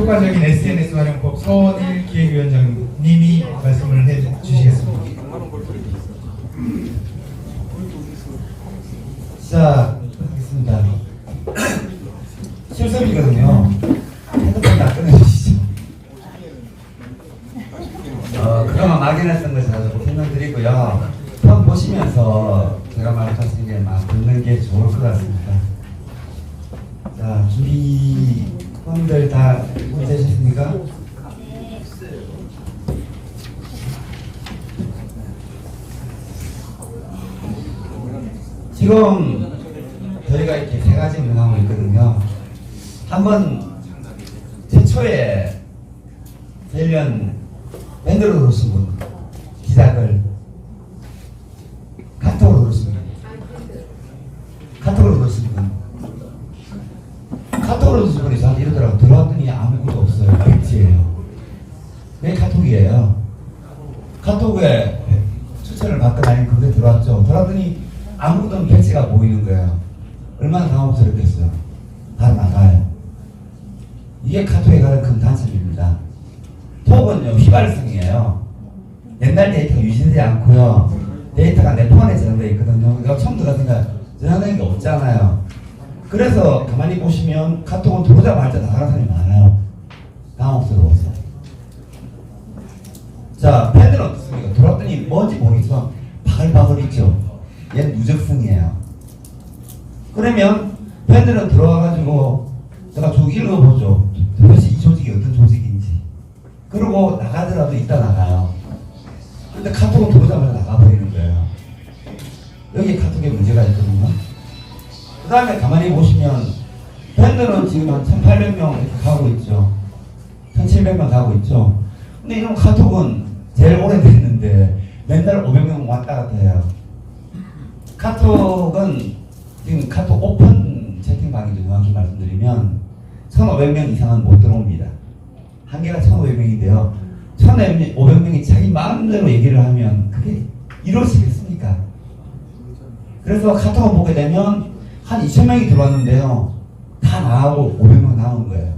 효과적인 SNS 활용법 서원일 기획위원장님이 말씀을 해주시겠습니다. 자, 하겠습니다. 실습이거든요. 핸드폰 다 끊어주시죠. 그동안 막연했던 걸 잘 설명드리고요. 한번 보시면서 제가 말씀하신 게 막 듣는 게 좋을 것 같습니다. 자, 준비분들 다 준비되셨습니까? 지금 저희가 이렇게 세 가지 운영하고 있거든요. 한번 최초에 셀련 밴드로 들어오신 분, 기자들 카톡으로 들어오신 분, 카톡으로 들어오신 분, 카톡으로 들어오신 분이 저한테 이러더라고요. 들어왔더니 아무것도 없어요. 백지예요. 그게 카톡이에요. 카톡에 추천을 받고 다니는 그게 들어왔죠. 들어왔더니 아무것도 없는 백지가 보이는 거예요. 얼마나 당황스럽겠어요. 다 나가요. 이게 카톡에 가장 큰 단점입니다. 톡은요, 휘발성이에요. 옛날 데이터가 유지되지 않고요. 데이터가 내 폰에 저장되어 있거든요. 그러니까 처음 들어갔으니까 저장되는 게 없잖아요. 그래서 가만히 보시면 카톡은 들어오자마자 나가는 사람이 많아요. 당황스러워서. 자, 팬들은 어떻습니까? 들어왔더니 뭔지 모르겠어. 바글바글 있죠. 얘는 누적성이에요. 그러면 팬들은 들어와가지고 제가 쭉 읽어보죠. 도대체 이 조직이 어떤 조직인지. 그리고 나가더라도 이따 나가요. 근데 카톡은 들어오자마자 나가버리는 거예요. 여기 카톡에 문제가 있거든요. 그 다음에 가만히 보시면 팬들은 지금 한 1800명 이렇게 가고 있죠. 1700명 가고 있죠. 근데 이런 카톡은 제일 오래됐는데 맨날 500명 왔다 갔다 해요. 카톡은 지금 카톡 오픈 채팅방이죠. 정확히 말씀드리면 1500명 이상은 못 들어옵니다. 한계가 1500명인데요. 1500명이 자기 마음대로 얘기를 하면 그게 이루어지겠습니까? 그래서 카톡을 보게 되면 한 2000명이 들어왔는데요. 다 나가고 500명 나온 거예요.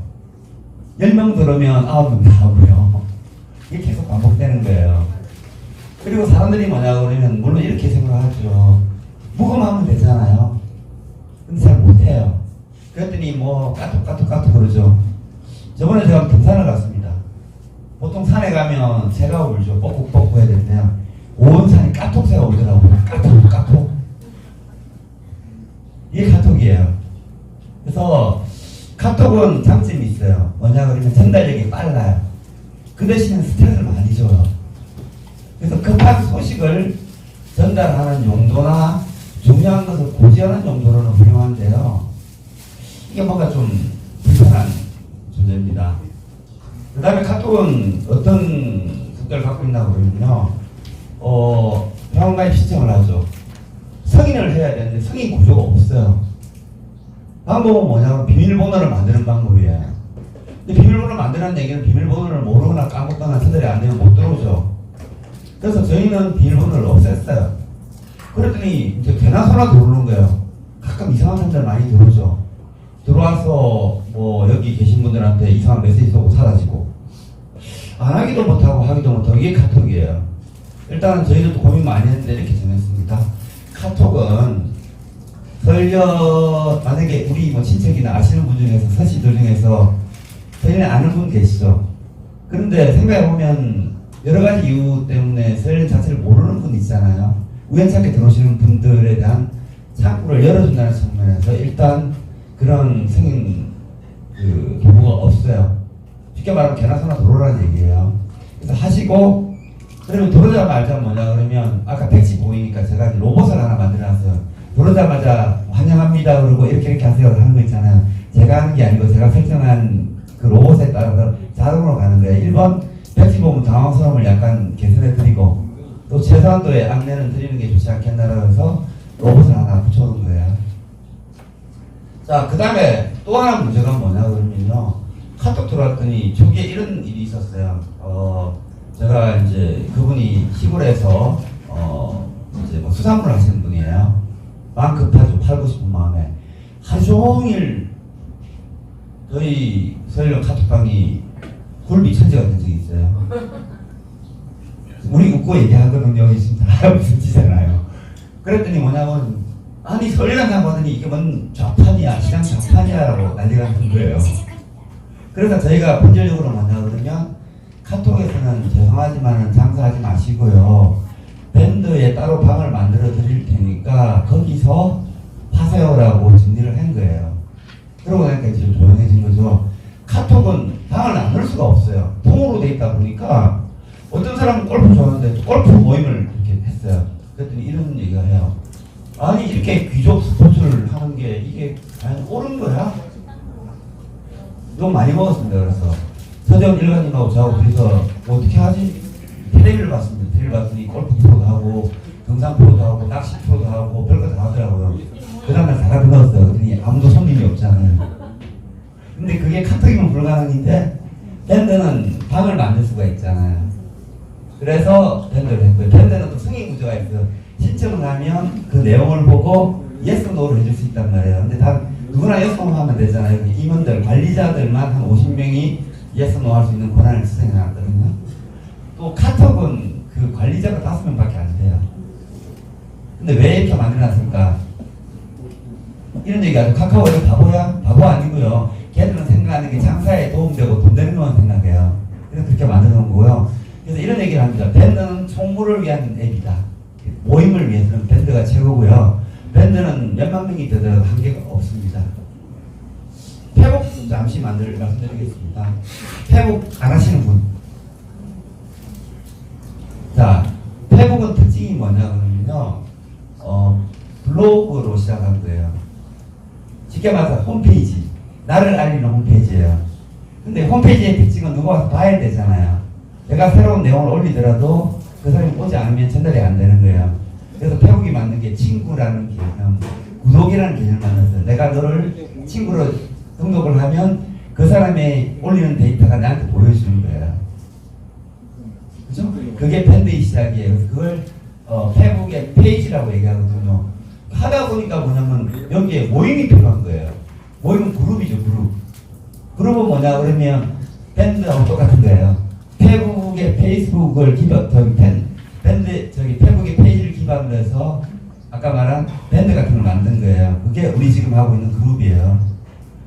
10명 들어오면 9명 나오고요. 이게 계속 반복되는 거예요. 그리고 사람들이 뭐냐 그러면 물론 이렇게 생각하죠. 묵음하면 되잖아요. 근데 잘 못해요. 그랬더니 뭐 까톡 그러죠. 저번에 제가 등산을 갔습니다. 보통 산에 가면 새가 울죠. 뻑뻑 해야 되는데요. 온 산이 까톡새가 울더라고요. 까톡. 이게 카톡이에요. 그래서 카톡은 장점이 있어요. 뭐냐 그러면 전달력이 빨라요. 그 대신에 스트레스를 많이 줘요. 그래서 급한 소식을 전달하는 용도나 중요한 것을 고지하는 정도로는 훌륭한데요. 이게 뭔가 좀 불편한 존재입니다. 그 다음에 카톡은 어떤 성격을 갖고 있나 그러면요. 회원가입 신청을 하죠. 승인을 해야 되는데 승인 구조가 없어요. 방법은 뭐냐면 비밀번호를 만드는 방법이에요. 근데 비밀번호를 만드는 얘기는 비밀번호를 모르거나 까먹거나 전달이 안 되면 못 들어오죠. 그래서 저희는 비밀번호를 없앴어요. 그랬더니 이제 개나 소나 들어오는 거예요. 가끔 이상한 사람들 많이 들어오죠. 들어와서 뭐 여기 계신 분들한테 이상한 메시지 쏘고 사라지고 안 하기도 못하고 하기도 못하고 이게 카톡이에요. 일단 저희도 또 고민 많이 했는데 이렇게 정했습니다. 카톡은 만약에 우리 뭐 친척이나 아시는 분 중에서 서씨들 중에서 저희는 아는 분 계시죠. 그런데 생각해보면 여러 가지 이유 때문에 설련 자체를 모르는 분 있잖아요. 우연찮게 들어오시는 분들에 대한 창구를 열어준다는 측면에서 일단 그런 승인 도구가 없어요. 쉽게 말하면 개나 소나 들어오라는 얘기예요. 그래서 하시고 그러면 들어오자마자 뭐냐 그러면 아까 백지 보이니까 제가 로봇을 하나 만들어놨어요. 들어오자마자 환영합니다 그러고 이렇게 하세요 하는 거 있잖아요. 제가 하는 게 아니고 제가 설정한 그 로봇에 따라서 자동으로 가는 거예요. 1번 백지 보면 당황스러움을 약간 개선해드리고 또 최소한도의 안내는 드리는 게 좋지 않겠나라고 해서 로봇을 하나 붙여놓은 거예요. 자, 그 다음에 또 하나 문제가 뭐냐 그러면요. 카톡 들어왔더니 초기에 이런 일이 있었어요. 제가 이제 그분이 시골에서 이제 뭐 수산물 하시는 분이에요. 마음 급하죠. 팔고 싶은 마음에 하루 종일 저희 서울역 카톡방이 굴비 천지가 된 적이 있어요. 우리 웃고 얘기하거든요. 여기 지금 다 무슨 짓이잖아요. 그랬더니 뭐냐면 아니 서울이라는 사람 하더니 이게 뭔 좌판이야 시장 좌판이야라고 난리가 난 거예요. 그래서 저희가 본질적으로 뭐냐 그러면 카톡에서는 죄송하지만 장사하지 마시고요. 밴드에 따로 방을 만들어 드릴 테니까 거기서 하세요라고 정리를 한 거예요. 그러고 나니까 이제 좀 조용해진 거죠. 카톡은 방을 나눌 수가 없어요. 통으로 돼 있다 보니까 어떤 사람은 골프 좋아하는데 골프 모임을 이렇게 했어요. 그랬더니 이런 얘기가 해요. 아니 이렇게 귀족 스포츠를 하는 게 이게 과연 옳은 거야? 너무 많이 먹었습니다. 그래서 서재원 일관님하고 저하고 둘이서 어떻게 하지? 텔레비를 봤습니다. 텔레비를 봤더니 골프 프로도 하고 등산 프로도 하고 낚시 프로도 하고 별거 다 하더라고요. 그 다음날 다 들어왔어요. 그랬더니 아무도 손님이 없잖아요. 근데 그게 카톡이면 불가능인데 밴드는 방을 만들 수가 있잖아요. 그래서 밴드를 했고요. 밴드는 또 승인 구조가 있어요. 신청을 하면 그 내용을 보고 예스 노를 해줄 수 있단 말이에요. 근데 다 누구나 예스 노 하면 되잖아요. 그 임원들, 관리자들만 한 50명이 예스 노 할 수 있는 권한을 수행해 놨거든요. 또 카톡은 그 관리자가 5명밖에 안 돼요. 근데 왜 이렇게 만들어놨을까? 이런 얘기하죠. 카카오가 바보야? 바보 아니고요. 걔들은 생각하는 게 장사에 도움되고 돈 되는 것만 생각해요. 그래서 그렇게 만들어 놓은 거고요. 그래서 이런 얘기를 합니다. 밴드는 총무를 위한 앱이다. 모임을 위해서는 밴드가 최고고요. 밴드는 몇만 명이 되더라도 한계가 없습니다. 페북 잠시 말씀드리겠습니다. 페북 안 하시는 분. 자, 페북은 특징이 뭐냐 그러면요. 블로그로 시작한 거예요. 쉽게 말해서 홈페이지. 나를 알리는 홈페이지예요. 근데 홈페이지의 특징은 누가 와서 봐야 되잖아요. 내가 새로운 내용을 올리더라도 그 사람이 오지 않으면 전달이 안 되는 거예요. 그래서 페북이 만든 게 친구라는 개념, 구독이라는 개념을 만들었어요. 내가 너를 친구로 등록을 하면 그 사람의 올리는 데이터가 나한테 보여주는 거예요. 그죠? 그게 밴드의 시작이에요. 그래서 그걸 페북의 페이지라고 얘기하거든요. 하다 보니까 뭐냐면 여기에 모임이 필요한 거예요. 모임은 그룹이죠, 그룹. 그룹은 뭐냐 그러면 밴드하고 똑같은 거예요. 페북의 페이스북을 페북의 페이지를 기반으로 해서 아까 말한 밴드 같은 걸 만든 거예요. 그게 우리 지금 하고 있는 그룹이에요.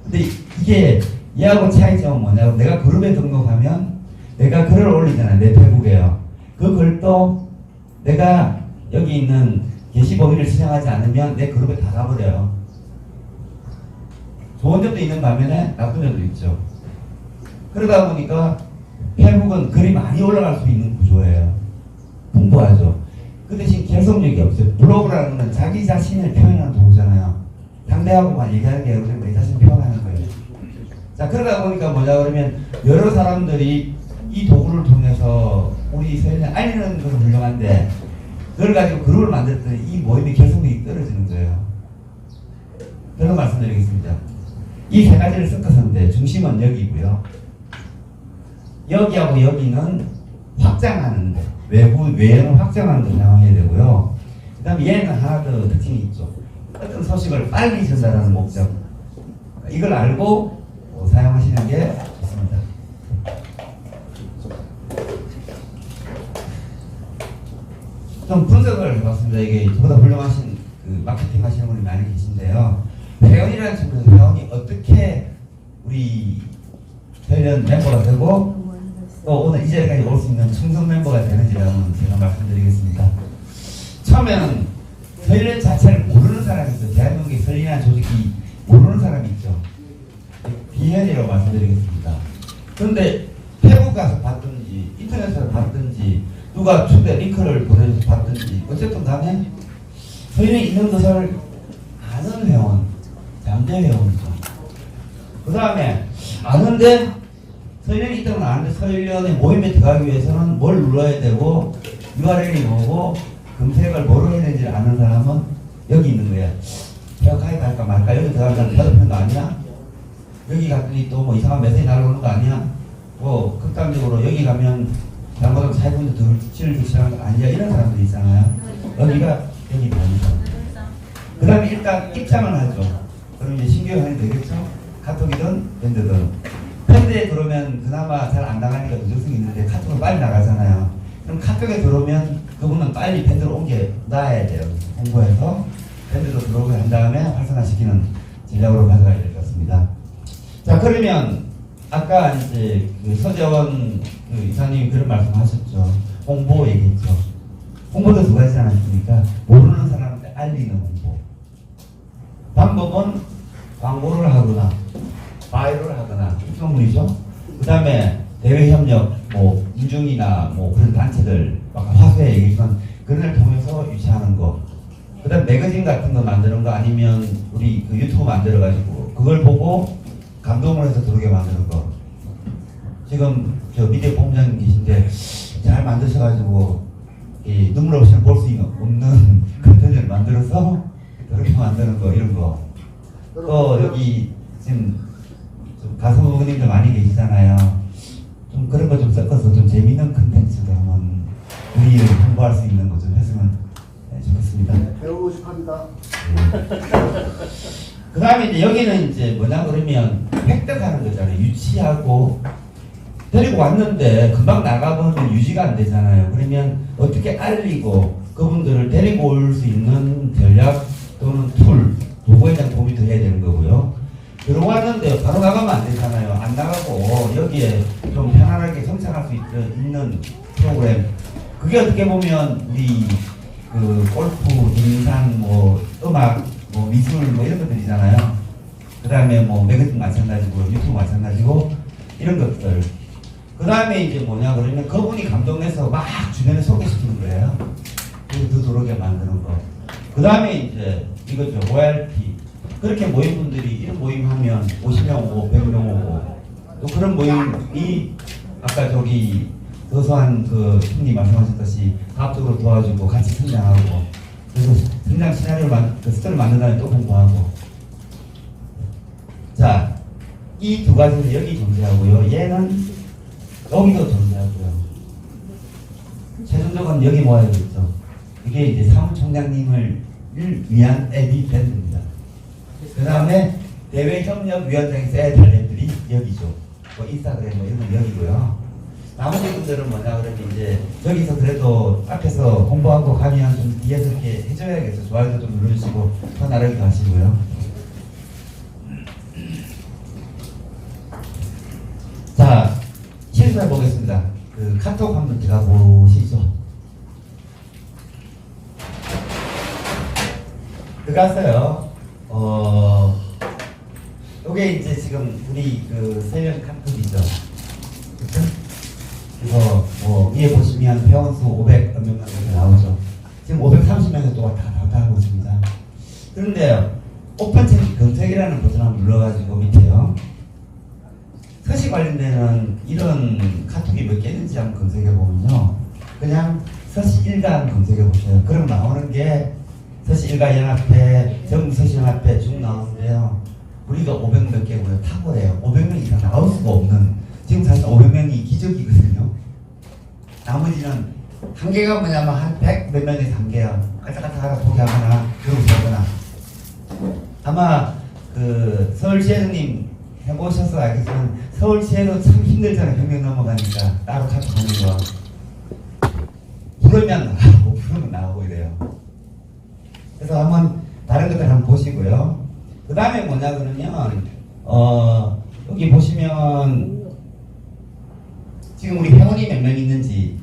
근데 이게 얘하고 차이점은 뭐냐고 내가 그룹에 등록하면 내가 글을 올리잖아요. 내 페북에요. 그 글도 내가 여기 있는 게시 범위를 지정하지 않으면 내 그룹에 다 가버려요. 좋은 점도 있는 반면에 나쁜 점도 있죠. 그러다 보니까 페북은 글이 많이 올라갈 수 있는 구조예요. 풍부하죠. 그 대신 결속력이 없어요. 블로그라는 건 자기 자신을 표현하는 도구잖아요. 상대하고만 얘기하는 게 아니라 내 자신을 표현하는 거예요. 자, 그러다 보니까 뭐냐 그러면 여러 사람들이 이 도구를 통해서 우리 서현을 알리는 것은 훌륭한데 그걸 가지고 그룹을 만들었더니 이 모임의 결속력이 떨어지는 거예요. 그런 말씀드리겠습니다. 이 세 가지를 섞었는데 중심은 여기고요. 여기하고 여기는 확장하는 거, 외에는 확장하는 거 생각해야 되고요. 그 다음에 얘는 하나 더 특징이 있죠. 어떤 소식을 빨리 전달하는 목적. 이걸 알고 사용하시는 게 좋습니다. 좀 분석을 해봤습니다. 이게 저보다 훌륭하신 그 마케팅 하시는 분이 많이 계신데요. 회원이라는 친구는 회원이 어떻게 우리 회원 멤버가 되고 또 오늘 이 자리까지 올 수 있는 충성 멤버가 되는지를 한번 제가 말씀드리겠습니다. 처음에는 설련 자체를 모르는 사람이 있어요. 대한민국의 설련이라는 조직이 모르는 사람이 있죠. 비현이라고 말씀드리겠습니다. 그런데 페북 가서 봤든지 인터넷에서 봤든지 누가 초대 링크를 보내줘서 봤든지 어쨌든 간에 설련이 있는 것을 아는 회원, 잠재 회원이죠. 그 다음에 아는데 설련이 있다고 아는데 설련의 모임에 들어가기 위해서는 뭘 눌러야 되고 URL이 뭐고 검색을 뭐로 해야 되는지 아는 사람은 여기 있는 거예요. 개혁하게 갈까 말까 여기 들어가면 받아보는 거 아니야? 여기 갔더니 또 뭐 이상한 메시지 날아오는 거 아니야? 뭐 극단적으로 여기 가면 잘못하면 사회분들 더 치를 주시는 거 아니야? 이런 사람들이 있잖아요. 여기가 여기 반이죠. 그 다음에 일단 입장을 하죠. 그럼 이제 신규회원이 되겠죠? 카톡이든 밴드든. 밴드에 들어오면 그나마 잘 안 나가니까 누적성이 있는데 카톡은 빨리 나가잖아요. 그럼 카톡에 들어오면 그분은 빨리 밴드로 옮겨놔야 돼요. 홍보해서 밴드로 들어오게 한 다음에 활성화시키는 전략으로 가져가야 될 것 같습니다. 자, 그러면 아까 이제 그 서재원 그 이사님이 그런 말씀하셨죠. 홍보 얘기했죠. 홍보도 두 가지지 않았습니까? 모르는 사람한테 알리는 홍보. 방법은 광고를 하거나 바이럴 하거나 입소문이죠. 그 다음에 대외 협력, 뭐 인중이나 뭐 그런 단체들 아까 화수에 얘기했지만 그런 걸 통해서 유치하는 거. 그 다음 매거진 같은 거 만드는 거 아니면 우리 그 유튜브 만들어가지고 그걸 보고 감동을 해서 들어오게 만드는 거. 지금 저 미디어 본부장님 계신데 잘 만드셔가지고 이 눈물 없이 볼 수 없는 컨텐츠를 만들어서 그렇게 만드는 거 이런 거. 또 여기 지금 좀 가수님들 많이 계시잖아요. 좀 그런 거 좀 섞어서 좀 재밌는 컨텐츠도 한번 우리를 홍보할 수 있는 거 좀 했으면 좋겠습니다. 배우고 싶합니다. 그 다음에 이제 여기는 이제 뭐냐 그러면 획득하는 거잖아요. 유치하고 데리고 왔는데 금방 나가보면 유지가 안 되잖아요. 그러면 어떻게 알리고 그분들을 데리고 올 수 있는 전략 또는 툴, 도구에 대한 도움이 더 해야 되는 거고요. 들어왔는데 바로 나가면 안 되잖아요. 안 나가고 여기에 좀 편안하게 성장할 수 있는 프로그램. 그게 어떻게 보면 우리 그 골프, 등산, 뭐 음악, 뭐 미술 뭐 이런 것들이잖아요. 그 다음에 뭐 매거진 마찬가지고 유튜브 마찬가지고 이런 것들. 그 다음에 이제 뭐냐 그러면 그분이 감동해서 막 주변에 소개시키는 거예요. 그리고 더 들어오게 만드는 거. 그 다음에 이제 이거죠. 로얄티. 그렇게 모인 분들이 이런 모임 하면 50명 오고 100명 오고 또 그런 모임이 아까 저기 도서한 그 형님 말씀하셨듯이 과학적으로 도와주고 같이 성장하고 그래서 성장 시나리오를 그 스토리를 만든 다음에 또 공부하고. 자, 이 두 가지는 여기 존재하고요. 얘는 여기도 존재하고요. 최종적으로 여기 모아야겠죠. 이게 이제 사무총장님을 위한 앱이 밴드입니다. 그 다음에 대외협력위원장이 써야 될 앱들이 여기죠. 뭐 인스타그램 뭐 이런 건 여기고요. 나머지 분들은 뭐냐 그러면 이제 여기서 그래도 앞에서 홍보하고 가면 좀 뒤에서 이렇게 해줘야겠죠. 좋아요도 좀 눌러주시고 더 나르기도 하시고요. 자, 실수해 보겠습니다. 그 카톡 한번 들어가 보시죠. 들어갔어요. 요게 이제 지금 우리 그 세련 카톡이죠. 그쵸? 그래서 뭐 위에 보시면 회원수 500몇 명 정도 나오죠. 지금 530명에서 또 다 하고 있습니다. 그런데 오픈책 검색이라는 버튼 한번 눌러가지고 밑에요. 서시 관련되는 이런 카톡이 몇 개 있는지 한번 검색해 보면요. 그냥 서시 일간 검색해 보세요. 그럼 나오는 게 서시 일간 연합회, 전국 서시 연합회 쭉 나오는데요. 우리가 500몇 개고요. 탁월해요. 500명 이상 나올 수가 없는. 지금 사실 500명이 기적이거든요. 나머지는 한계가 뭐냐면 한 100 몇 명에서 한계야. 까딱까딱 하나 포기하거나 그러거나. 아마 그 서울시장님 해보셔서 알겠지만 서울시에도 참 힘들잖아요. 100명 넘어가니까 따로 카톡하는 거. 부르면 나오고 부르면 나오고 이래요. 그래서 한번 다른 것들 한번 보시고요. 그 다음에 뭐냐 그러면 여기 보시면 지금 우리 회원이 몇 명 있는지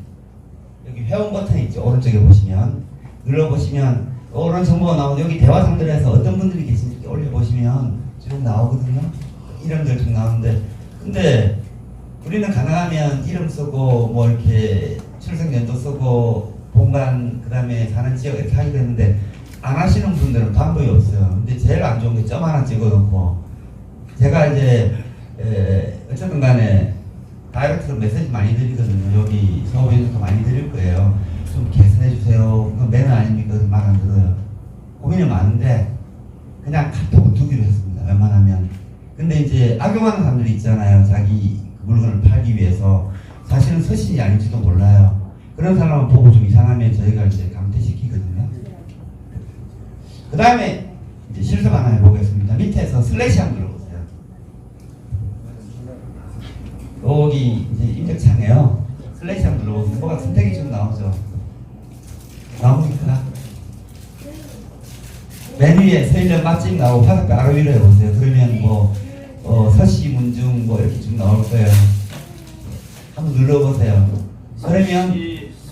여기 회원 버튼 있죠. 오른쪽에 보시면 눌러보시면 오른 정보가 나오고 여기 대화 상들에서 어떤 분들이 계신지 올려보시면 쭉 나오거든요. 이름들 쭉 나오는데 근데 우리는 가능하면 이름 쓰고 뭐 이렇게 출생연도 쓰고 본관 그 다음에 사는 지역 이렇게 하게 되는데 안 하시는 분들은 방법이 없어요. 근데 제일 안 좋은 게 점 하나 찍어놓고 제가 이제 어쨌든 간에 다이렉트로 메시지 많이 드리거든요. 여기 서울에서도 많이 드릴 거예요. 좀 개선해 주세요. 그건 매너 아닙니까? 말 안 들어요. 고민이 많은데 그냥 카톡을 두기로 했습니다. 웬만하면. 근데 이제 악용하는 사람들이 있잖아요. 자기 물건을 팔기 위해서. 사실은 서신이 아닌지도 몰라요. 그런 사람을 보고 좀 이상하면 저희가 이제 강퇴시키거든요. 그 다음에 이제 실습 하나 해보겠습니다. 밑에서 슬래시 한번 눌러보세요. 여기 이제 입력창에요. 슬래시 한번 눌러보세요. 뭐가 선택이 좀 나오죠. 나옵니까? 맨 위에 서일련 맛집 나오고 화살표 아래 위로 해보세요. 그러면 뭐 서시 문중 뭐 이렇게 쭉 나올 거예요. 한번 눌러보세요. 그러면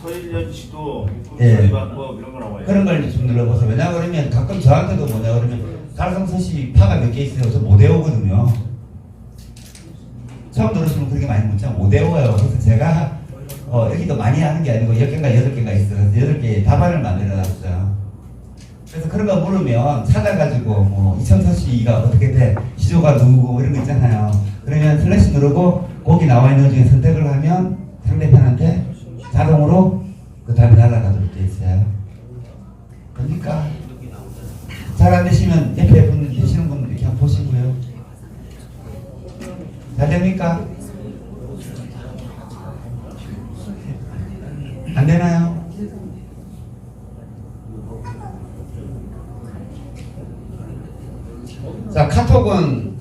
서일련시도 예. 방법 이런 거 나와요. 그런 걸 좀 눌러보세요. 왜냐 그러면 가끔 저한테도 뭐냐 그러면 달성서시 파가 몇 개 있어요. 저 못 외우거든요. 처음 들으시면 그렇게 많이 묻지 못 외워요. 그래서 제가 여기도 많이 하는 게 아니고 10개인가 8개가 있어요. 그래서 8개의 답안을 만들어 놨어요. 그래서 그런 거 물으면 찾아가지고 뭐 이천서시가 어떻게 돼? 시조가 누구고 이런 거 있잖아요. 그러면 슬래시 누르고 거기 나와 있는 것 중에 선택을 하면 상대편한테 자동으로 그 답이 날아가도록 되어 있어요. 됩니까? 잘 안 되시면 옆에 분 계시는 분 이렇게 한번 보시고요. 잘 됩니까? 안 되나요? 자, 카톡은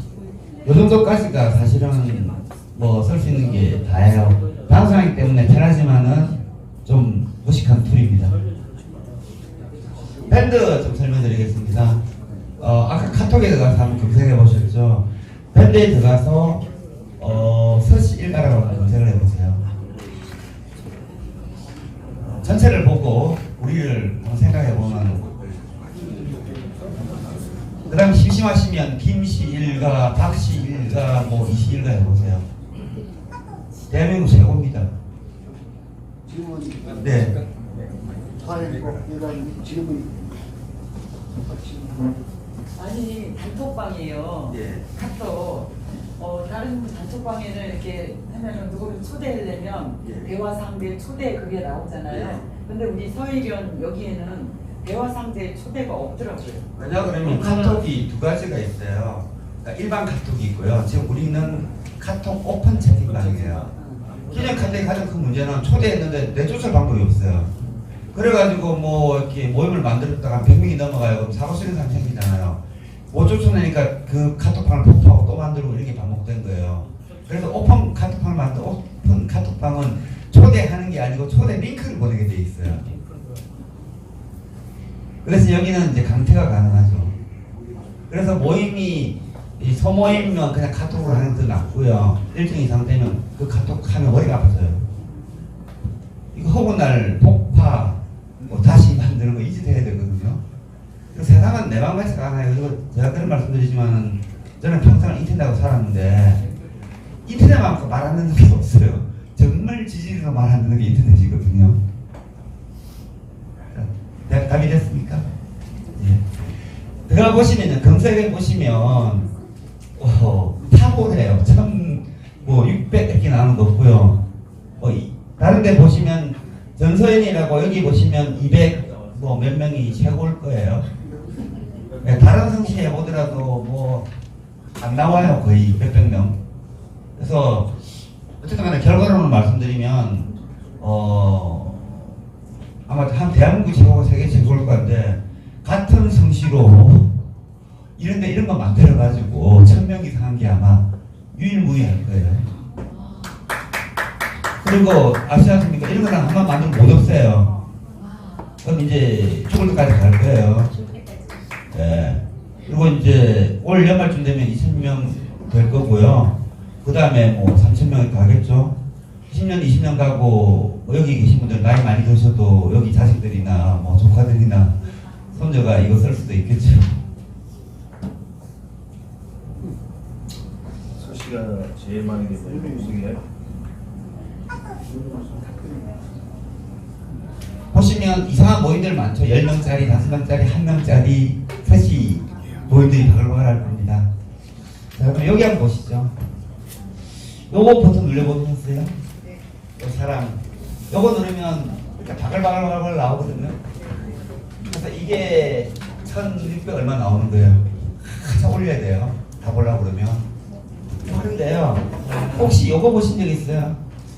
요 정도까지가 사실은 뭐 쓸 수 있는 게 다예요. 방송하기 때문에 편하지만은 좀 무식한 툴입니다. 밴드 좀 설명드리겠습니다. 아까 카톡에 들어가서 한번 검색해 보셨죠? 밴드에 들어가서 서치 일가라고 한번 검색을 해보세요. 전체를 보고 우리를 한번 생각해 보면, 그 다음 심심하시면 김씨 일가, 박씨 일가, 뭐 이씨 일가 해보세요. 대한민국 최고입니다. 질문. 네. 질문. 아니 단톡방이에요. 예. 카톡. 다른 단톡방에는 이렇게 하면은 누구를 초대하려면 예. 대화 상대 초대 그게 나오잖아요. 예. 근데 우리 서일련 여기에는 대화 상대 초대가 없더라고요. 왜냐 그러면 카톡이 두 가지가 있어요. 그러니까 일반 카톡이 있고요. 지금 우리는 카톡 오픈 채팅방이에요. 기존 카톡의 가장 큰 문제는 초대했는데 내쫓을 방법이 없어요. 그래가지고 뭐 이렇게 모임을 만들었다가 100명이 넘어가요. 그럼 사고 치는 상황이 생기잖아요. 못 쫓아내니까 그 카톡방을 폭파하고 또 만들고 이렇게 반복된 거예요. 그래서 오픈 카톡방을 만들 오픈 카톡방은 초대하는 게 아니고 초대 링크를 보내게 돼 있어요. 그래서 여기는 이제 강퇴가 가능하죠. 그래서 모임이 이 소모임은 그냥 카톡으로 하는 게 더 낫고요. 일정 이상 되면 그 카톡 하면 머리가 아파져요. 이거 허구날 폭파 뭐 다시 만드는 거 이짓해야 되거든요. 세상은 내 맘 같지가 않아요. 그리고 제가 그런 말씀드리지만 저는 평생을 인터넷하고 살았는데 인터넷만큼 말 안 듣는 게 없어요. 정말 지지리로 말 안 듣는 게 인터넷이거든요. 답이 됐습니까? 예. 들어가 보시면 검색해 보시면 탑으로 1600 이렇게 나오는 거 없고요. 다른 데 보시면 전서연이라고 여기 보시면 200 뭐 몇 명이 최고일 거예요. 네, 다른 성씨 해보더라도 뭐 안 나와요. 거의 몇백 명. 그래서 어쨌든 간에 결과론을 말씀드리면 아마 한 대한민국 최고가 세계 최고일 건데 같은 성씨로 이런 거 만들어가지고 1000명 이상 한 게 아마 유일무이할 거예요. 그리고 아시지 않습니까? 이런 거랑 한번 만들면 못 없어요. 그럼 이제 죽을 때까지 갈 거예요. 네. 그리고 이제 올 연말쯤 되면 2000명 될 거고요. 그 다음에 뭐 3000명이 가겠죠. 10년, 20년 가고 여기 계신 분들 나이 많이 드셔도 여기 자식들이나 뭐 조카들이나 손녀가 이거 쓸 수도 있겠죠. 서시가 제일 많이 되는 무슨이에요? 보시면 이상한 모임들 많죠. 10명짜리, 5명짜리, 1명짜리 서시 모임들이 바글바글할 겁니다. 자, 그럼 여기 한번 보시죠. 요거 버튼 눌러보셨어요? 요 사람. 요거 누르면 이렇게 바글바글 나오거든요. 그래서 이게 1600 얼마 나오는 거예요. 한참 올려야 돼요. 다 보려고 그러면. 그런데요, 혹시 요거 보신 적 있어요?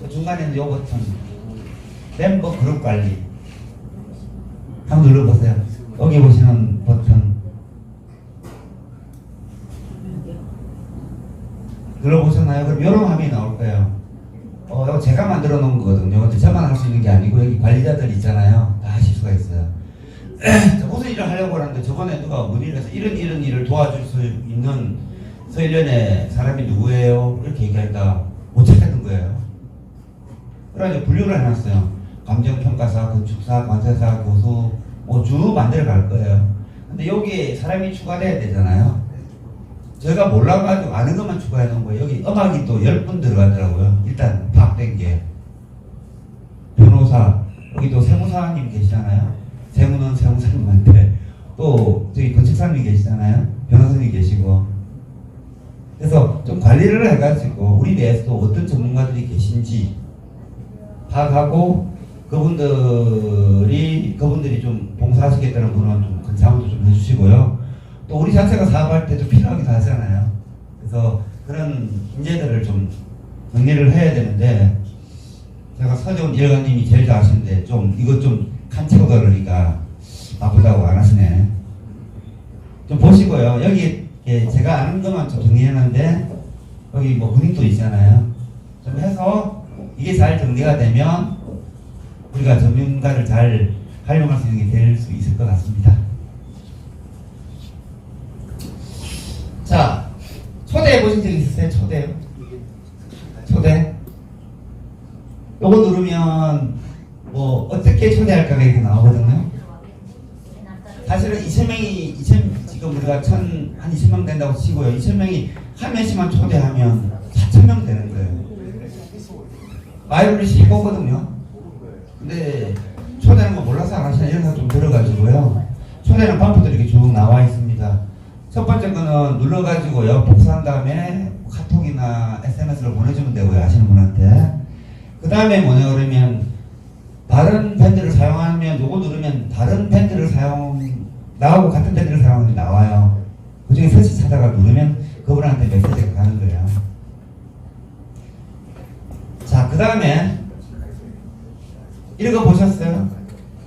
중간에는 요 버튼. 멤버 그룹 관리. 한번 눌러보세요. 여기 보시는 버튼. 눌러보셨나요? 그럼 이런 화면이 나올 거예요. 이거 제가 만들어 놓은 거거든요. 근데 저만 할 수 있는 게 아니고 여기 관리자들 있잖아요. 다 하실 수가 있어요. 무슨 일을 하려고 하는데 저번에 누가 문의를 해서 이런 일을 도와줄 수 있는 서일련의 사람이 누구예요? 이렇게 얘기하니까 못 찾겠는 거예요. 그래가지고 분류를 해놨어요. 감정평가사, 건축사, 관세사, 교수 뭐 쭉 만들어 갈 거예요. 근데 여기에 사람이 추가돼야 되잖아요. 제가 몰라가지고 아는 것만 추가해 놓은 거예요. 여기 음악이 또 10분 들어가더라고요. 일단 파악된 게. 변호사, 여기 또 세무사님 계시잖아요. 세무는 세무사님한테, 또 저기 건축사님이 계시잖아요. 변호사님이 계시고. 그래서 좀 관리를 해가지고 우리 내에서도 어떤 전문가들이 계신지 파악하고 그분들이 좀 봉사하시겠다는 분은 좀 근사함도 좀 해주시고요. 또 우리 자체가 사업할 때 좀 필요하기도 하잖아요. 그래서 그런 인재들을 좀 정리를 해야 되는데 제가 서재훈 일가님이 제일 잘 아시는데 좀 이것 좀 칸치고 그러니까 바쁘다고 안 하시네. 좀 보시고요. 여기 제가 아는 것만 좀 정리해놨는데 여기 뭐 군인도 있잖아요. 좀 해서 이게 잘 정리가 되면 우리가 전문가를 잘 활용할 수 있는 게 될 수 있을 것 같습니다. 자, 초대해 보신 적 있으세요? 초대? 요거 누르면 뭐 어떻게 초대할까가 이렇게 나오거든요. 사실은 2,000명이 지금 우리가 한 20명 된다고 치고요. 2,000명이 한 명씩만 초대하면 4,000명 되는 거예요. 마이블리 15거든요. 근데 초대하는 거 몰라서 안 하시나 이런 생각 좀 들어가지고요. 초대하는 방법들이 이렇게 쭉 나와 있습니다. 첫 번째 거는 눌러가지고요. 복사한 다음에 카톡이나 SMS로 보내주면 되고요. 아시는 분한테. 그 다음에 뭐냐 그러면 다른 밴드를 사용하면 요거 누르면 다른 밴드를 나하고 같은 밴드를 사용하는 게 나와요. 그 중에 설치 찾아가 누르면 그분한테 메시지가 가는 거예요. 자, 그 다음에 이런 거 보셨어요?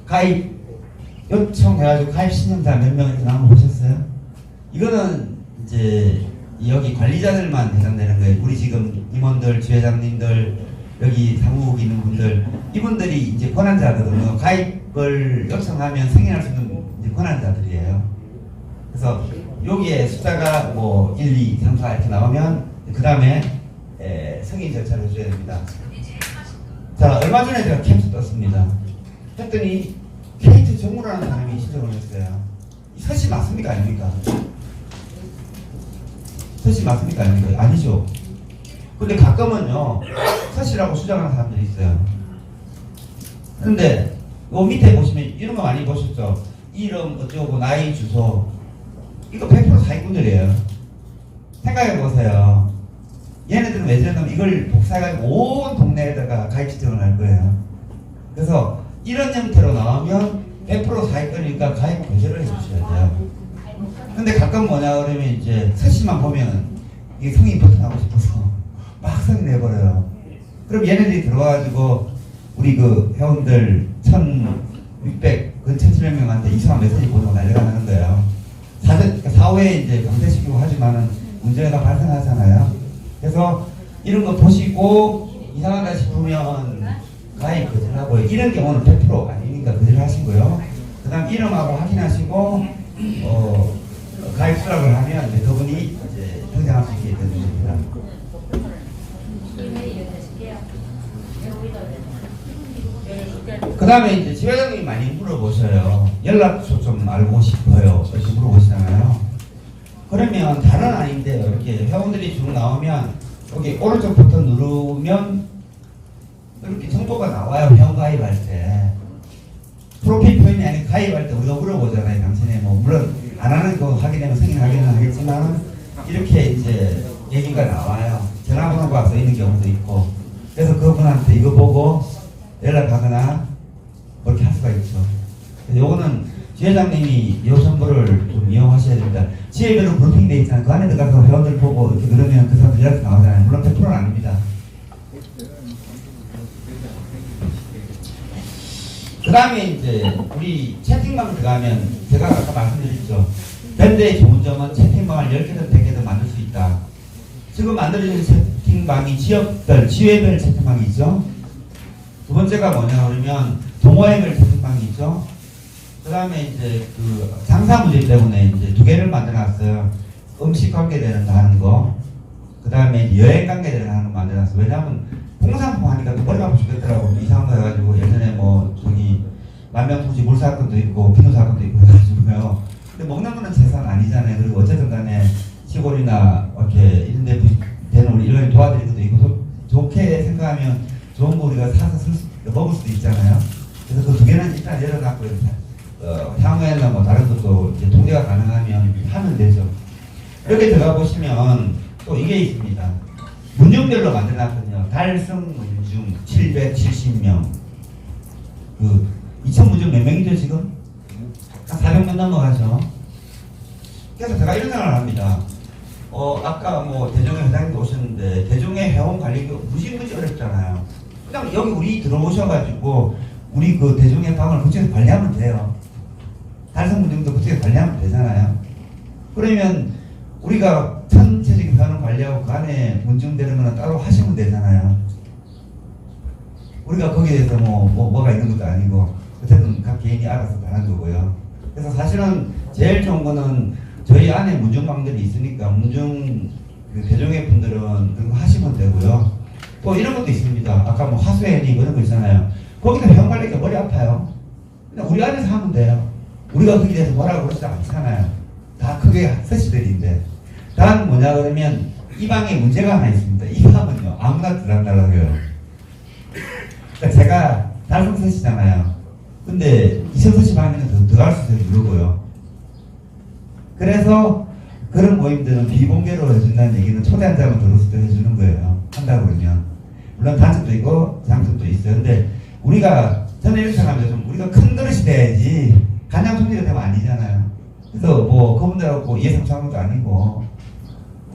가입 요청해가지고 가입 신청자 몇 명 이렇게 나온 거 보셨어요? 이거는 이제 여기 관리자들만 해당되는 거예요. 우리 지금 임원들, 지회장님들, 여기 사무국 있는 분들, 이분들이 이제 권한자거든요. 가입을 요청하면 승인할 수 있는 이제 권한자들이에요. 그래서 여기에 숫자가 뭐 1, 2, 3, 4 이렇게 나오면 그 다음에 승인 절차를 해줘야 됩니다. 자, 얼마 전에 제가 캠프 떴습니다. 했더니 케이트 정우라는 사람이 신청을 했어요. 서씨 맞습니까? 아닙니까? 서씨 맞습니까? 아닙니까? 아니죠. 근데 가끔은요, 서씨라고 수정하는 사람들이 있어요. 근데 요 밑에 보시면 이런 거 많이 보셨죠? 이름 어쩌고 나이 주소 이거 100% 사기꾼들이에요. 생각해보세요. 얘네들은 왜 저러냐면 이걸 복사해가지고 온 동네에다가 가입 신청을 할 거예요. 그래서 이런 형태로 나오면 100% 사기꾼이니까 가입 거절을 해주셔야 돼요. 근데 가끔 뭐냐 그러면 이제 서씨만 보면 이게 성인 버튼하고 싶어서 막 성인 내버려요. 그럼 얘네들이 들어와가지고 우리 그 회원들 1,600, 그 1,700명한테 이상한 메시지 보내고 난리가 나는 거예요. 사후에 이제 강제시키고 하지만은 문제가 발생하잖아요. 그래서 이런 거 보시고 이상하다 싶으면 가입 거절하고 이런 경우는 100% 아니니까 거절하시고요. 그 다음 이름하고 확인하시고 가입 수락을 하면 이제 그분이 이제 등장할 수 있게 되는 겁니다. 그 다음에 이제 지회장님이 많이 물어보셔요. 연락처 좀 알고 싶어요. 이렇게 물어보시잖아요. 그러면 다른 아닌데요. 이렇게 회원들이 쭉 나오면 여기 오른쪽 버튼 누르면 이렇게 정보가 나와요. 회원 가입할 때. 프로필 표현이 아니라 가입할 때 우리가 물어보잖아요. 당신의 뭐 물론 안 하는 거 확인하면 승인하기는 하겠지만 이렇게 이제 얘기가 나와요. 전화번호가 써 있는 경우도 있고. 그래서 그분한테 이거 보고 연락하거나 그렇게 할 수가 있죠. 요거는 지회장님이 이 정보를 좀 이용하셔야 됩니다. 지회별로 브리핑돼 있잖아요. 그 안에 들어가서 회원들 보고 이렇게 그러면 그 사람들 연락이 나오잖아요. 물론 100%는 아닙니다. 그 다음에 이제 우리 채팅방 들어가면 제가 아까 말씀드렸죠. 밴드의 좋은 점은 채팅방을 10개든 100개든 만들 수 있다. 지금 만들어진 채팅방이 지역별, 지회별 채팅방이 있죠. 두 번째가 뭐냐 그러면 동호회별 채팅방이 있죠. 그 다음에 이제 그 장사 문제 때문에 이제 두 개를 만들어놨어요. 음식 관계되는 거 하는 거. 그 다음에 여행 관계되는 하는 거 만들어놨어요. 왜냐하면 공산품 하니까 또 머리가 아프 죽겠더라고. 이상한 거 해가지고 예전에 뭐 저기 만명통치 물 사건도 있고 비누 사건도 있고 해가지고요. 근데 먹는 거는 재산 아니잖아요. 그리고 어쨌든 간에 시골이나 이렇게 이런 데 되는 우리 일반인 도와드리는 것도 있고 좋게 생각하면 좋은 거 우리가 사서 먹을 수도 있잖아요. 그래서 그 두 개는 일단 열어놨고 향후에는 뭐 다른 것도 이제 통제가 가능하면 하면 되죠. 이렇게 들어가 보시면 또 이게 있습니다. 문중별로 만들어놨거든요. 달성 문중 770명. 그 2천 문중 몇 명이죠 지금? 한 400명 넘어가죠. 그래서 제가 이런 생각을 합니다. 아까 뭐 대종회 회장님도 오셨는데 대종회 회원 관리가 무지무지 어렵잖아요. 그냥 여기 우리 들어오셔가지고 우리 그 대종회 방을 그쪽에서 관리하면 돼요. 달성 문중도 그쪽에서 관리하면 되잖아요. 그러면 우리가 전체적인 회원을 관리하고 그 안에 문중되는 거는 따로 하시면 되잖아요. 우리가 거기에 대해서 뭐가 있는 것도 아니고 어쨌든 각 개인이 알아서 다 하는 거고요. 그래서 사실은 제일 좋은 거는 저희 안에 문중방들이 있으니까 문중 그 대종회 분들은 그런 거 하시면 되고요. 또 이런 것도 있습니다. 아까 뭐 하수회니 이런 거 있잖아요. 거기도 회원 관리가 머리 아파요. 그냥 우리 안에서 하면 돼요. 우리가 거기에 대해서 뭐라고 그러지 않잖아요. 다 크게 서시들인데. 다음 뭐냐 그러면 이 방에 문제가 하나 있습니다. 이 방은요 아무나 들어간다고요. 그러니까 제가 달성 서시잖아요. 근데 이성서시 방에는 더 들어갈 수 있어요. 누르고요. 그래서 그런 모임들은 비공개로 해준다는 얘기는 초대 한 장을 들었을 때 해주는 거예요. 한다고 그러면. 물론 단점도 있고 장점도 있어요. 근데 우리가 저는 이렇게 생각합니다. 좀 우리가 큰 그릇이 돼야지 간장 총리가 되면 아니잖아요. 그래서 뭐 그분들하고 예상상도 아니고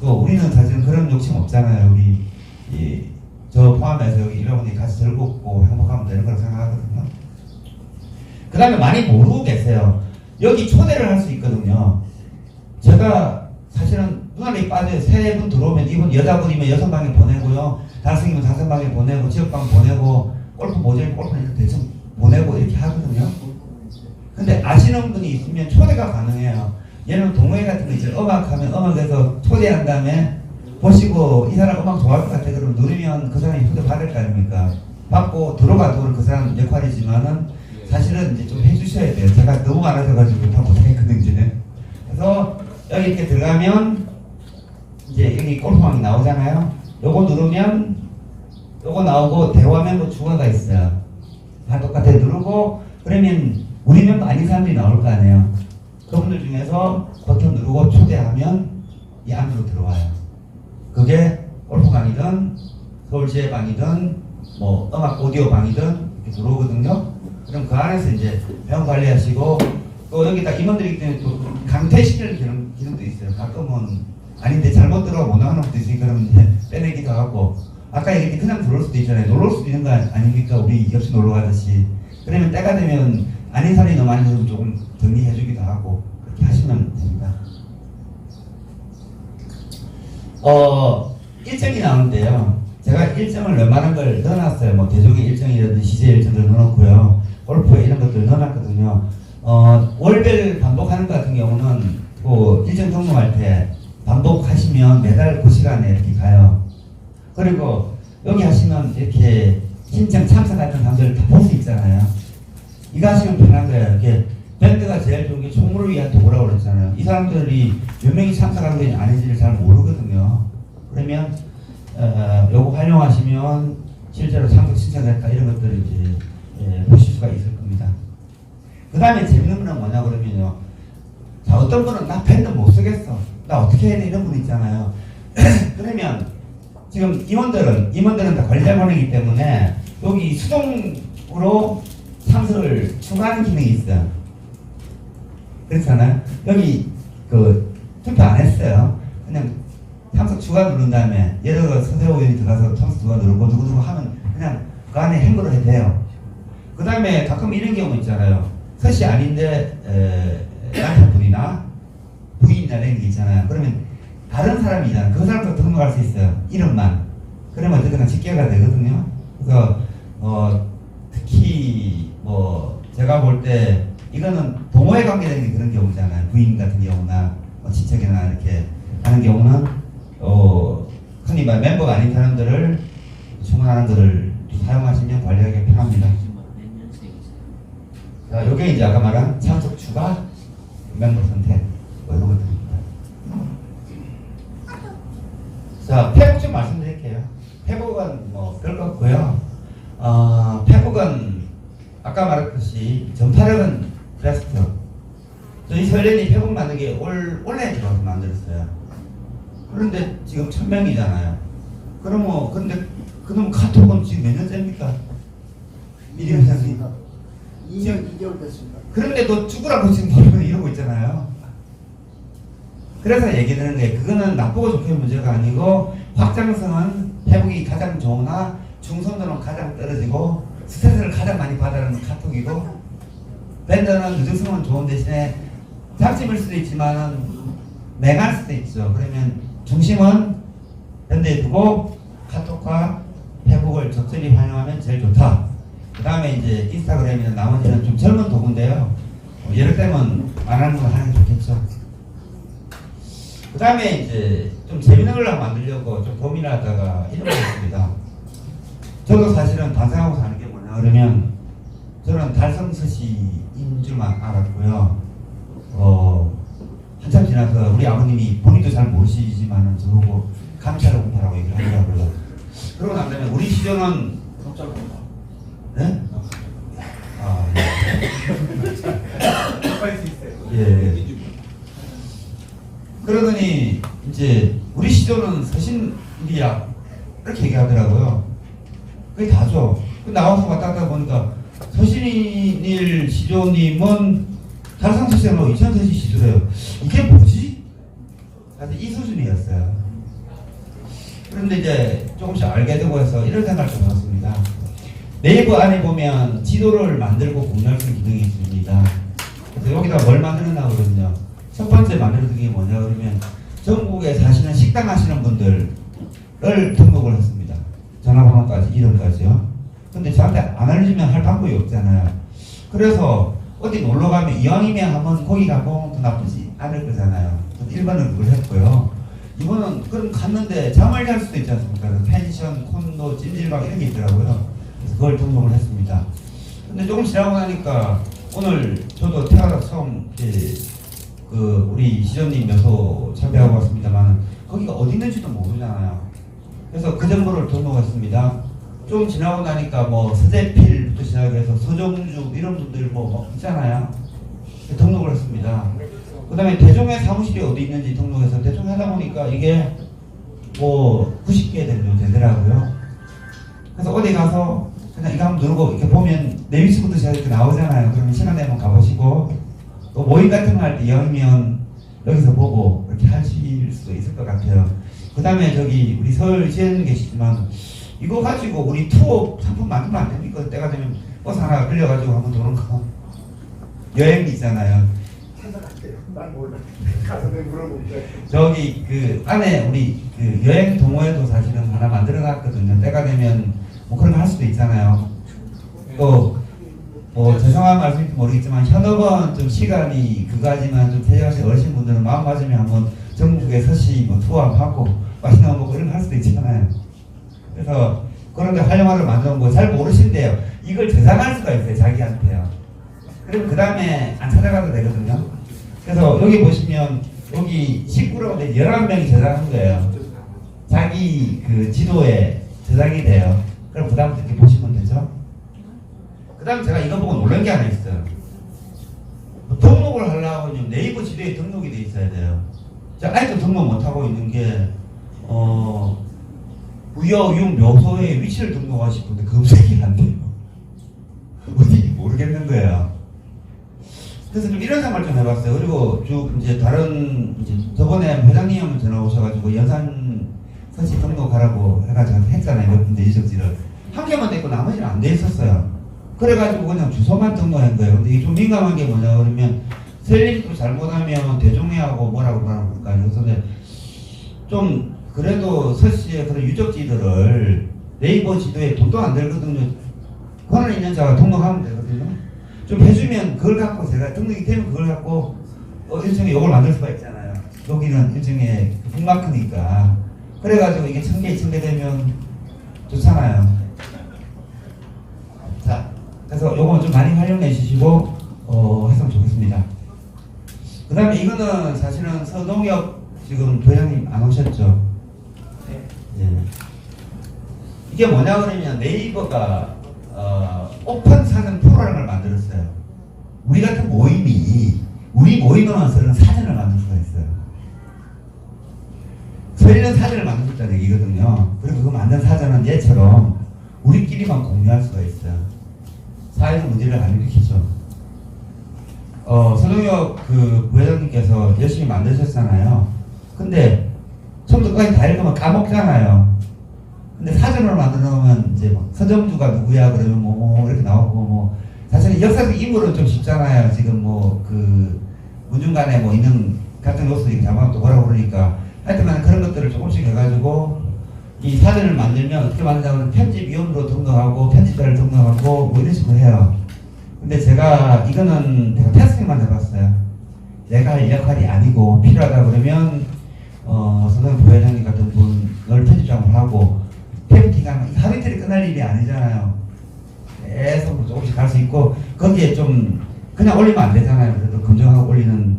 또 우리는 사실은 그런 욕심 없잖아요. 우리 저 포함해서 여기 여러분이 같이 즐겁고 행복하면 되는 거라고 생각하거든요. 그 다음에 많이 모르고 계세요. 여기 초대를 할 수 있거든요. 제가 사실은 눈알이 빠져요. 세 분 들어오면 이분 여자분이면 6방에 보내고요. 달성이면 5방에 보내고 지역방 보내고 골프 모자이면 골프니까 대충 보내고 이렇게 하거든요. 근데 아시는 분이 있으면 초대가 가능해요. 얘는 동호회 같은 거 이제 음악하면 음악에서 초대한 다음에 보시고 이 사람 음악 좋아할 것 같아 그러면 누르면 그 사람이 초대 받을 거 아닙니까? 받고 들어가도 그 사람 역할이지만은 사실은 이제 좀 해주셔야 돼요. 제가 너무 많아져가지고 다 못하겠거든요. 이제. 그래서 여기 이렇게 들어가면 이제 여기 골프방이 나오잖아요. 요거 누르면 요거 나오고 대화 멤버 추가가 있어요. 다 똑같아 누르고 그러면 우리 멤버 아닌 사람들이 나올 거 아니에요. 그분들 중에서 버튼 누르고 초대하면 이 안으로 들어와요. 그게 골프방이든 서울지혜방이든 뭐 음악 오디오 방이든 이렇게 들어오거든요. 그럼 그 안에서 이제 회원 관리하시고 또 여기다 임원들이기 때문에 또 강퇴시키는 기능도 있어요. 가끔은 아닌데 잘못 들어가 못 나가는 것도 있으니까 그러면 이제 빼내기도 하고 아까 이렇게 그냥 들어올 수도 있잖아요. 놀러 올 수도 있는 거 아닙니까? 우리 역시 놀러 가듯이. 그러면 때가 되면 아닌 사람이 너무 많이 들어서 조금 정리해주기도 하고 그렇게 하시면 됩니다. 일정이 나오는데요. 제가 일정을 웬만한 걸 넣어놨어요. 뭐 대종의 일정이라든지 시제 일정을 넣어놓고요. 골프에 이런 것들을 넣어놨거든요. 월별 반복하는 것 같은 경우는 그 일정 등록할 때 반복하시면 매달 그 시간에 이렇게 가요. 그리고 여기 하시면 이렇게 신청 참석하는 사람들 다 볼 수 있잖아요. 이거 하시면 편한 거예요. 이렇게 밴드가 제일 좋은 게 총무를 위한 도구라고 그랬잖아요. 이 사람들이 몇 명이 참석하는 게 아닌지를 잘 모르거든요. 그러면 요거 활용하시면 실제로 참석 신청했다 이런 것들을 이제 보실 수가 있을 겁니다. 그 다음에 재밌는 거는 뭐냐 그러면요. 자, 어떤 분은 나 밴드 못 쓰겠어. 나 어떻게 해야 돼? 이런 분 있잖아요. 그러면 지금 임원들은 다 관리자본이기 때문에 여기 수동으로 참석을 추가하는 기능이 있어요. 그렇잖아요. 여기 그 투표 안 했어요. 그냥 참석 추가 누른 다음에 예를 들어 서세호 의원이 들어가서 참석 추가 누르고 누구누구 하면 그냥 그 안에 행거로 해도 돼요. 그 다음에 가끔 이런 경우 있잖아요. 서시 아닌데 남편분이나 부인이나 이런 게 있잖아요. 그러면 다른 사람이잖아요. 그 사람도 등록할 수 있어요. 이름만. 그러면 어쨌든 직계가 되거든요. 그래서 특히 뭐 제가 볼 때 이거는 동호회 관계되는 그런 경우잖아요. 부인 같은 경우나 친척이나 이렇게 하는 경우는 흔히 말 멤버가 아닌 사람들을 충원하는 것을 사용하시면 관리하기 편합니다. 자, 요게 이제 아까 말한 참석 추가 멤버 선택 뭐 이런 것들입니다. 자, 페북 좀 말씀드릴게요. 페북은 뭐 별거 없고요. 페북은 아까 말했듯이 전파력은 베스트. 저희 설련이 페북 만든 게 올해 들어와서 만들었어요. 그런데 지금 1000명이잖아요. 그러면 근데 그놈 카톡은 지금 몇 년째입니까? 1년 회장님. 2년 2개월 됐습니다. 그런데도 죽으라고 지금 보면 이러고 있잖아요. 그래서 얘기드리는 게 그거는 나쁘고 좋게 문제가 아니고 확장성은 페북이 가장 좋으나 중성도는 가장 떨어지고 스트레스를 가장 많이 받아는 카톡이고 밴더는 누적성은 좋은 대신에 잡집일 수도 있지만 맹할 수도 있죠. 그러면 중심은 밴드에 두고 카톡과 페북을 적절히 활용하면 제일 좋다. 그 다음에 이제 인스타그램이나 나머지는 좀 젊은 도구인데요. 예를 들면 안 하는 걸 하는 게 좋겠죠. 그 다음에 이제 좀 재밌는 걸 만들려고 좀 고민하다가 이런 거 했습니다. 저도 사실은 반성하고 사는 게 뭐냐 그러면 저는 달성서시인 줄만 알았고요. 한참 지나서 우리 아버님이 본인도 잘 모르시지만은 저보고 감찰 공파라고 얘기를 하더라고요. 그러고 난 다음에 우리 시조는 감찰 공파. 네? 아, 예. 예. 그러더니 이제 우리 시조는 서신일이야 이렇게 얘기하더라고요. 그게 다죠. 나와서 왔다 갔다 보니까 서신일 시조님은 달성서시로 2000서시 시조래요. 이게 뭐지? 사실 이 수준이었어요. 그런데 이제 조금씩 알게 되고 해서 이런 생각을 좀 해봤습니다. 네이버 안에 보면 지도를 만들고 공유할 수 있는 기능이 있습니다. 그래서 여기다 뭘 만들었나 그러거든요. 첫 번째 만들어둔 게 뭐냐 그러면 전국에 사시는 식당 하시는 분들을 등록을 했습니다. 전화번호까지 이름까지요. 근데 저한테 안 알려주면 할 방법이 없잖아요. 그래서 어디 놀러 가면 이왕이면 한번 거기 가고 나쁘지 않을 거잖아요. 1번은 그걸 했고요. 이번은 그럼 갔는데 잠을 잘 수도 있지 않습니까? 펜션, 콘도, 찜질방 이런 게 있더라고요. 그래서 그걸 등록을 했습니다. 근데 조금 지나고 나니까 오늘 저도 태어나서 처음 우리 시전님 묘소 참배하고 왔습니다만 거기가 어디 있는지도 모르잖아요. 그래서 그 정보를 등록했습니다. 좀 지나고 나니까 뭐 서재필부터 시작해서 서정주 이런 분들 뭐 있잖아요. 등록을 했습니다. 그 다음에 대종의 사무실이 어디 있는지 등록해서 대충 하다 보니까 이게 뭐 90개 정도 되더라고요. 그래서 어디 가서 그냥 이거 한번 누르고 이렇게 보면 내 위치부터 제가 이렇게 나오잖아요. 그러면 시간 되면 가보시고 또 모임 같은 거 할 때 영이면 여기서 보고 이렇게 하실 수도 있을 것 같아요. 그 다음에 저기 우리 서울시에는 계시지만 이거 가지고 우리 투어 상품 만들면 안 됩니까? 때가 되면 버스 하나 끌려가지고 한번 도는 거 여행 있잖아요. 난 몰라. 가서 내가 물어볼게. 저기 그 안에 우리 그 여행 동호회도 사실은 하나 만들어놨거든요. 때가 되면 뭐 그런 거 할 수도 있잖아요. 또 뭐 죄송한 말씀인지 모르겠지만 현업은 좀 시간이 그거지만 좀 퇴직하신 어르신 분들은 마음 맞으면 한번 전국에 서시 뭐 투어 하고 맛있는 거 먹고 이런 거 할 수도 있잖아요. 그래서 그런데 활용화를 만들어 뭐 잘 모르신대요. 이걸 저장할 수가 있어요. 자기한테요. 그럼 그 다음에 안 찾아가도 되거든요. 그래서 여기 보시면 여기 식구로 11명이 저장한 거예요. 자기 그 지도에 저장이 돼요. 그럼 그 다음부터 이렇게 보시면 되죠. 그 다음에 제가 이거 보고 놀란 게 하나 있어요. 등록을 하려고 하면 네이버 지도에 등록이 돼 있어야 돼요. 제가 아직도 등록 못하고 있는 게 부여윤 묘소의 위치를 등록하실 건데 검색이 안 돼요. 어딘지 모르겠는 거예요. 그래서 좀 이런 생각을 좀 해봤어요. 그리고 쭉 이제 다른 이제 저번에 회장님 전화 오셔가지고 연산 서시 등록하라고 해가지고 했잖아요. 몇 군데 이적지를 한 개만 됐고 나머지는 안 돼 있었어요. 그래가지고 그냥 주소만 등록한 거예요. 근데 이게 좀 민감한 게 뭐냐 그러면 셀링도 잘못하면 대종회하고 뭐라고 그럴까요? 그래서 좀 그래도 서씨의 그런 유적지들을 네이버 지도에 돈도 안 들거든요. 권한 있는 자가 등록하면 되거든요. 좀 해주면 그걸 갖고 제가 등록이 되면 그걸 갖고 일종의 요걸 만들 수가 있잖아요. 여기는 일종의 북마크니까. 그래가지고 이게 1000개, 2000개 되면 좋잖아요. 자, 그래서 요거 좀 많이 활용해 주시고 했으면 좋겠습니다. 그 다음에 이거는 사실은 서동엽 지금 부회장님 안 오셨죠? 예. 이게 뭐냐 그러면 네이버가 오픈 사전 프로그램을 만들었어요. 우리 같은 모임이 우리 모임에만 쓰는 사전을 만들 수가 있어요. 저희는 사전을 만들었다는 얘기거든요. 그리고 그 만든 사전은 얘처럼 우리끼리만 공유할 수가 있어요. 사회적 문제를 안 일으키죠. 서동엽 그 부회장님께서 열심히 만드셨잖아요. 근데 처음부터 끝까지 다 읽으면 까먹잖아요. 근데 사전으로 만들어 놓으면 이제 막 서정주가 누구야 그러면 뭐 이렇게 나오고 뭐 사실 역사적 인물은 좀 쉽잖아요. 지금 뭐 그 문중간에 뭐 있는 같은 요소들이 자막도 뭐라고 그러니까 하여튼간 그런 것들을 조금씩 해가지고 이 사전을 만들면 어떻게 만드냐면 편집위원으로 등록하고 편집자를 등록하고 뭐 이런 식으로 해요. 근데 제가 이거는 제가 테스팅만 해봤어요. 내가 할 역할이 아니고 필요하다 그러면 서동엽 부회장님 같은 분을 편집장을 하고 페이팅하면 하루 이틀이 끝날 일이 아니잖아요. 계속 조금씩 갈 수 있고 거기에 좀 그냥 올리면 안 되잖아요. 그래도 검증하고 올리는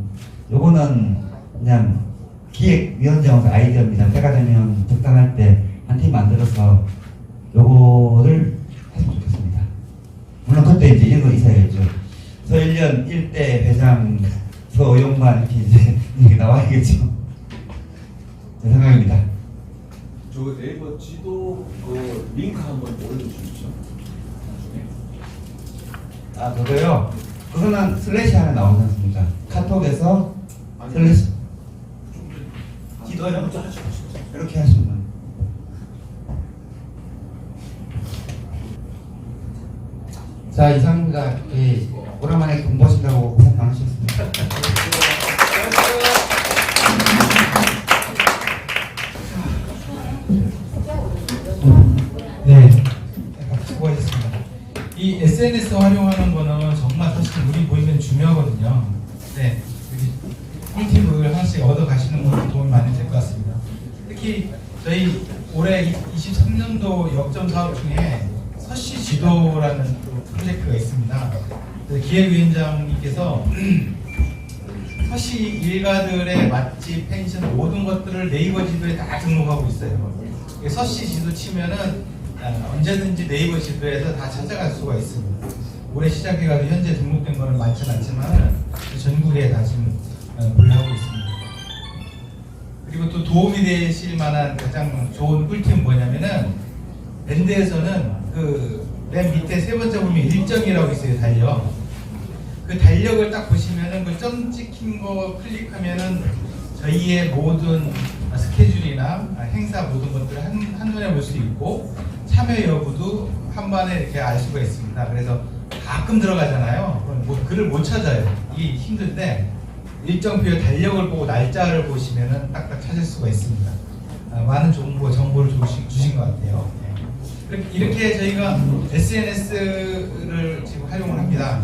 요거는 그냥 기획위원장으로서 아이디어입니다. 때가 되면 적당할 때 한 팀 만들어서 요거를 했으면 좋겠습니다. 물론 그때 이제 이런 거 있어야겠죠. 서일련 1대 회장 서용만 이렇게 이제 이게 나와야겠죠. 제 생각입니다. 저 네이버 지도 그 링크 한번 올려주십시오. 나중에. 아 그거요? 그거는 슬래시 하나 나오지 않습니까? 카톡에서 슬래시 지도요? 이렇게 하시면 자 이상입니다. 예, 오랜만에 돈 버신다고 고생 많으셨습니다. 네, 수고하셨습니다. 이 SNS 활용하는 거는 정말 사실 우리 모임은 중요하거든요. 네, 꿀팁을 하나씩 얻어 가시는 것도 도움이 많이 될 것 같습니다. 특히 저희 올해 23년도 역점 사업 중에 서씨 지도라는 프로젝트가 있습니다. 기획위원장님께서 서씨 일가들의 맛집, 펜션 모든 것들을 네이버 지도에 다 등록하고 있어요. 서씨 지도 치면은 언제든지 네이버 지도에서 다 찾아갈 수가 있습니다. 올해 시작해가지고 현재 등록된 거는 많지는 않지만 전국에 다 지금 분류하고 있습니다. 그리고 또 도움이 되실 만한 가장 좋은 꿀팁은 뭐냐면은 밴드에서는 그 맨 밑에 세 번째 보면 일정이라고 있어요. 달력. 그 달력을 딱 보시면은 그 점 찍힌 거 클릭하면은 저희의 모든 스케줄이나 행사 모든 것들을 한눈에 볼 수 있고 참여 여부도 한번에 이렇게 알 수가 있습니다. 그래서 가끔 들어가잖아요. 그럼 뭐 글을 못 찾아요. 이게 힘든데 일정표 달력을 보고 날짜를 보시면은 딱딱 찾을 수가 있습니다. 많은 정보를 주신 것 같아요. 이렇게 저희가 SNS를 지금 활용을 합니다.